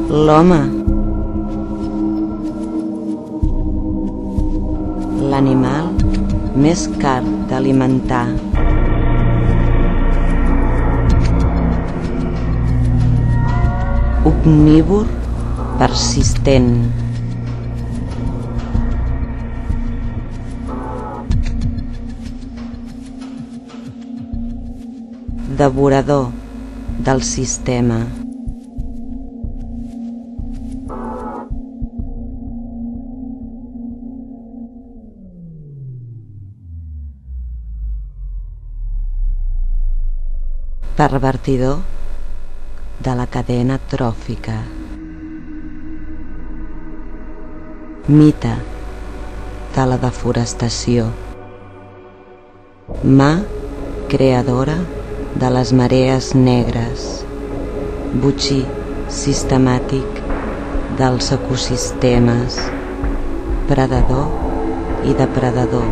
l'home, l'animal més car d'alimentar, omnívor persistent, devorador del sistema. Pervertidor de la cadena tròfica. Mite de la deforestació. Mà creadora de les marees negres. Botxí sistemàtic dels ecosistemes. Predador i depredador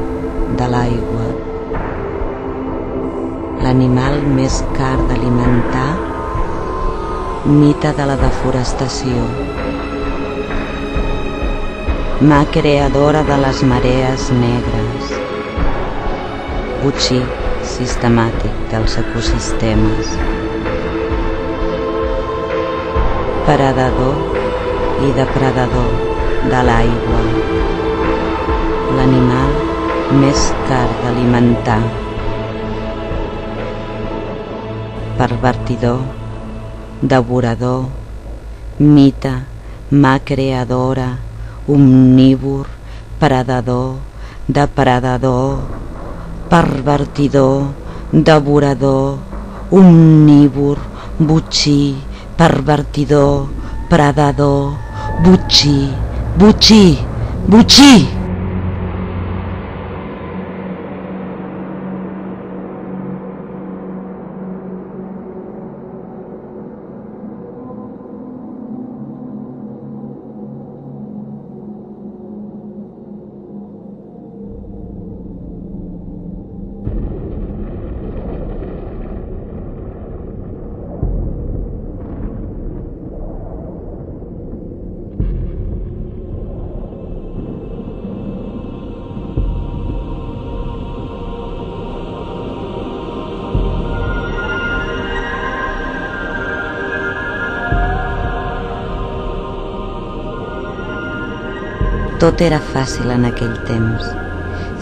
de l'aigua. L'animal més car d'alimentar, mite de la deforestació, mà creadora de les marees negres, botxí sistemàtic dels ecosistemes, predador i depredador de l'aigua, l'animal més car d'alimentar, pervertidor, devorador, mite, mà creadora, omnívor, predador, depredador, pervertidor, devorador, omnívor, botxí, pervertidor, predador, botxí, botxí, botxí. Tot era fàcil en aquell temps,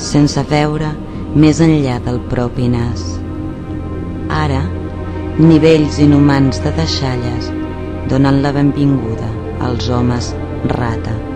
sense veure més enllà del propi nas. Ara, nivells inhumans de deixalles donen la benvinguda als homes rata.